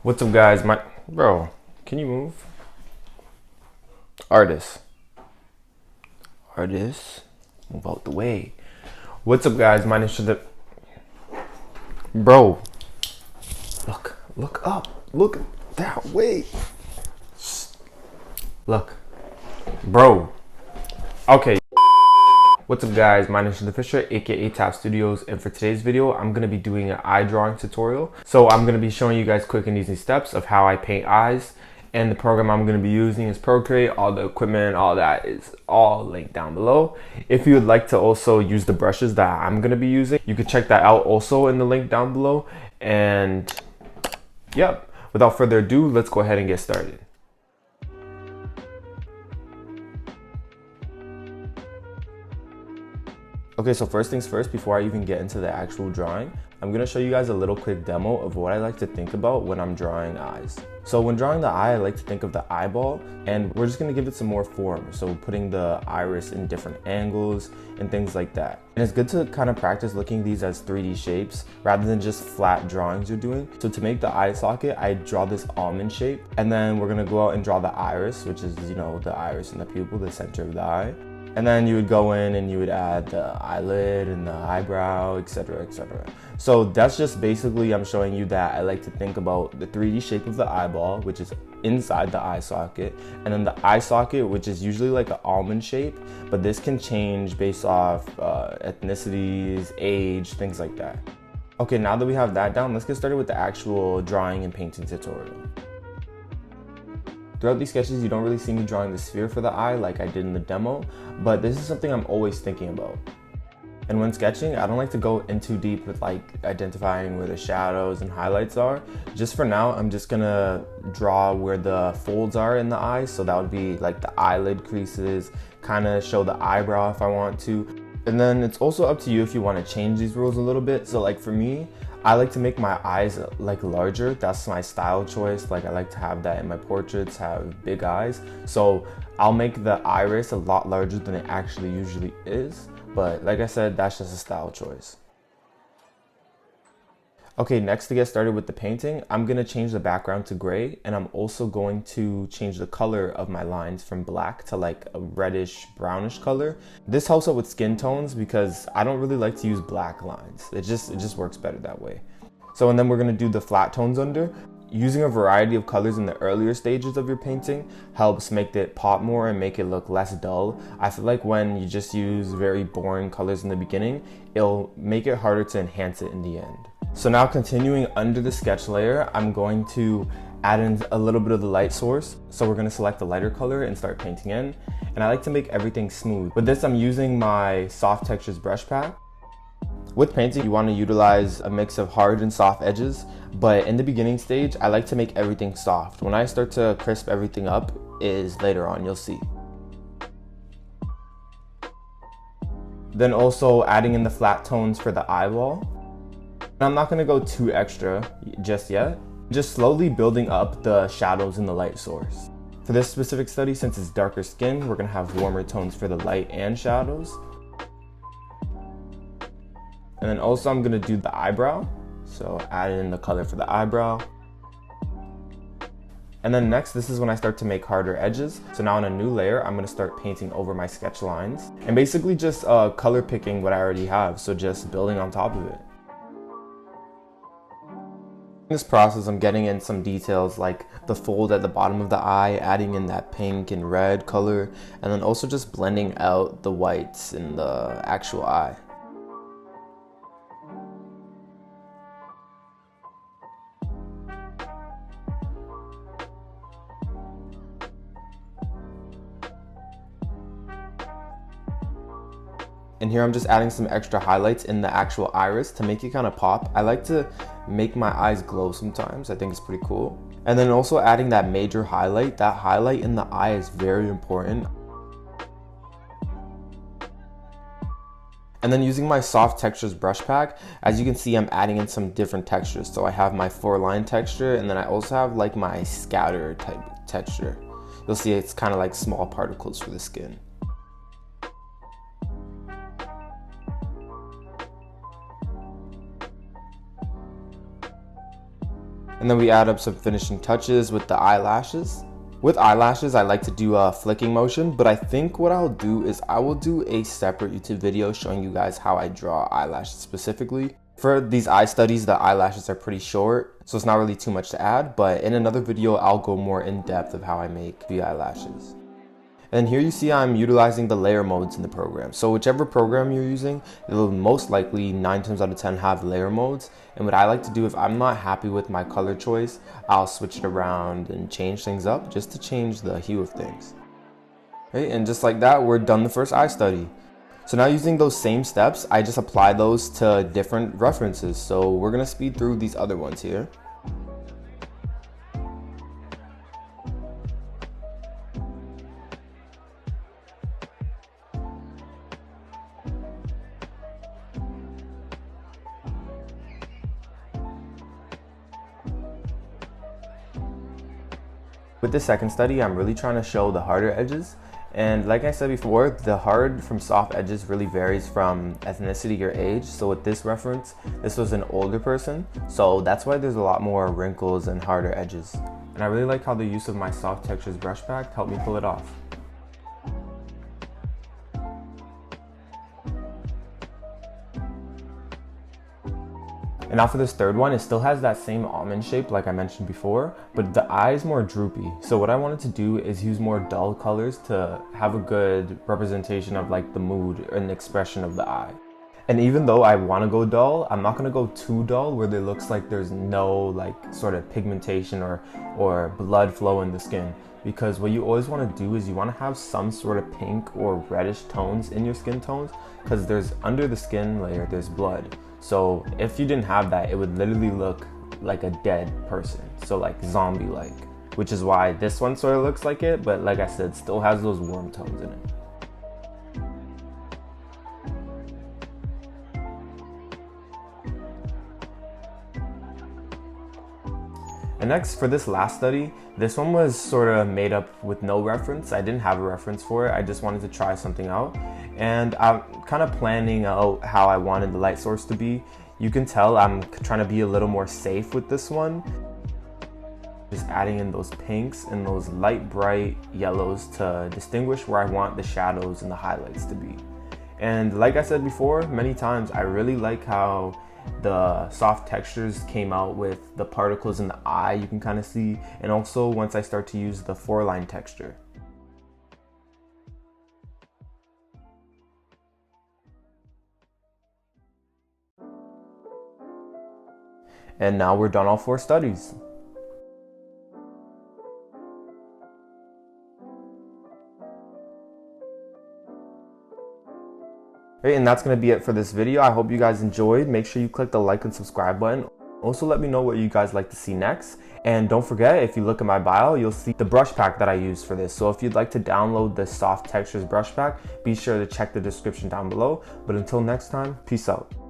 What's up, guys? Bro, can you move? Artist. Move out the way. What's up, guys? My name's the Bro, look up. Look that way. Look. Bro. Okay. What's up, guys? My name is the Fisher, aka Tap Studios, and for today's video, I'm gonna be doing an eye drawing tutorial. So I'm gonna be showing you guys quick and easy steps of how I paint eyes, and the program I'm gonna be using is Procreate. All the equipment, all that is all linked down below. If you would like to also use the brushes that I'm gonna be using, you can check that out also in the link down below. And yep, without further ado, let's go ahead and get started. Okay, so first things first, before I even get into the actual drawing, I'm gonna show you guys a little quick demo of what I like to think about when I'm drawing eyes. So when drawing the eye, I like to think of the eyeball, and we're just gonna give it some more form. So putting the iris in different angles and things like that. And it's good to kind of practice looking these as 3D shapes rather than just flat drawings you're doing. So to make the eye socket, I draw this almond shape, and then we're gonna go out and draw the iris, which is, you know, the iris in the pupil, the center of the eye. And then you would go in and you would add the eyelid and the eyebrow, etc., etc. So that's just basically, I'm showing you that I like to think about the 3D shape of the eyeball, which is inside the eye socket, and then the eye socket, which is usually like an almond shape, but this can change based off ethnicities, age, things like that. Okay, now that we have that down, let's get started with the actual drawing and painting tutorial. Throughout these sketches, you don't really see me drawing the sphere for the eye like I did in the demo, but this is something I'm always thinking about. And when sketching, I don't like to go in too deep with like identifying where the shadows and highlights are. Just for now, I'm just gonna draw where the folds are in the eye. So that would be like the eyelid creases, kind of show the eyebrow if I want to. And then it's also up to you if you want to change these rules a little bit. So like for me, I like to make my eyes like larger. That's my style choice. Like I like to have that in my portraits, have big eyes. So I'll make the iris a lot larger than it actually usually is. But like I said, that's just a style choice. Okay, next to get started with the painting, I'm gonna change the background to gray, and I'm also going to change the color of my lines from black to like a reddish brownish color. This helps out with skin tones because I don't really like to use black lines. It just works better that way. So, and then we're gonna do the flat tones under. Using a variety of colors in the earlier stages of your painting helps make it pop more and make it look less dull. I feel like when you just use very boring colors in the beginning, it'll make it harder to enhance it in the end. So now continuing under the sketch layer, I'm going to add in a little bit of the light source. So we're gonna select the lighter color and start painting in. And I like to make everything smooth. With this, I'm using my Soft Textures Brush Pack. With painting, you wanna utilize a mix of hard and soft edges, but in the beginning stage, I like to make everything soft. When I start to crisp everything up is later on, you'll see. Then also adding in the flat tones for the eyeball. I'm not gonna go too extra just yet. Just slowly building up the shadows in the light source. For this specific study, since it's darker skin, we're gonna have warmer tones for the light and shadows. And then also I'm gonna do the eyebrow. So add in the color for the eyebrow. And then next, this is when I start to make harder edges. So now on a new layer, I'm gonna start painting over my sketch lines. And basically just color picking what I already have. So just building on top of it. In this process, I'm getting in some details like the fold at the bottom of the eye, adding in that pink and red color, and then also just blending out the whites in the actual eye. And here I'm just adding some extra highlights in the actual iris to make it kind of pop. I like to make my eyes glow sometimes. I think it's pretty cool. And then also adding that major highlight. That highlight in the eye is very important. And then using my Soft Textures Brush Pack, as you can see, I'm adding in some different textures. So I have my 4-line texture, and then I also have like my scatter type texture. You'll see it's kind of like small particles for the skin. And then we add up some finishing touches with the eyelashes. With eyelashes, I like to do a flicking motion, but I think what I'll do is I will do a separate YouTube video showing you guys how I draw eyelashes specifically. For these eye studies, the eyelashes are pretty short, so it's not really too much to add, but in another video, I'll go more in depth of how I make the eyelashes. And here you see I'm utilizing the layer modes in the program. So whichever program you're using, it will most likely 9 times out of 10 have layer modes. And what I like to do, if I'm not happy with my color choice, I'll switch it around and change things up just to change the hue of things. Okay, and just like that, we're done the first eye study. So now using those same steps, I just apply those to different references. So we're gonna speed through these other ones here. With the second study, I'm really trying to show the harder edges. And like I said before, the hard from soft edges really varies from ethnicity or age. So with this reference, this was an older person. So that's why there's a lot more wrinkles and harder edges. And I really like how the use of my soft textures brush pack helped me pull it off. And now for this third one, it still has that same almond shape like I mentioned before, but the eye is more droopy. So what I wanted to do is use more dull colors to have a good representation of like the mood and expression of the eye. And even though I want to go dull, I'm not going to go too dull where it looks like there's no like sort of pigmentation or blood flow in the skin. Because what you always want to do is you want to have some sort of pink or reddish tones in your skin tones, because there's under the skin layer, there's blood. So if you didn't have that, it would literally look like a dead person. So like zombie-like, which is why this one sort of looks like it, but like I said, still has those warm tones in it. And next, for this last study, this one was sort of made up with no reference. I didn't have a reference for it. I just wanted to try something out. And I'm kind of planning out how I wanted the light source to be. You can tell I'm trying to be a little more safe with this one. Just adding in those pinks and those light bright yellows to distinguish where I want the shadows and the highlights to be. And like I said before, many times, I really like how the soft textures came out with the particles in the eye, you can kind of see, and also once I start to use the 4-line texture. And now we're done all 4 studies. Okay, and that's going to be it for this video. I hope you guys enjoyed. Make sure you click the like and subscribe button. Also let me know what you guys like to see next. And don't forget, if you look at my bio, you'll see the brush pack that I use for this. So if you'd like to download the soft textures brush pack, be sure to check the description down below. But until next time, peace out.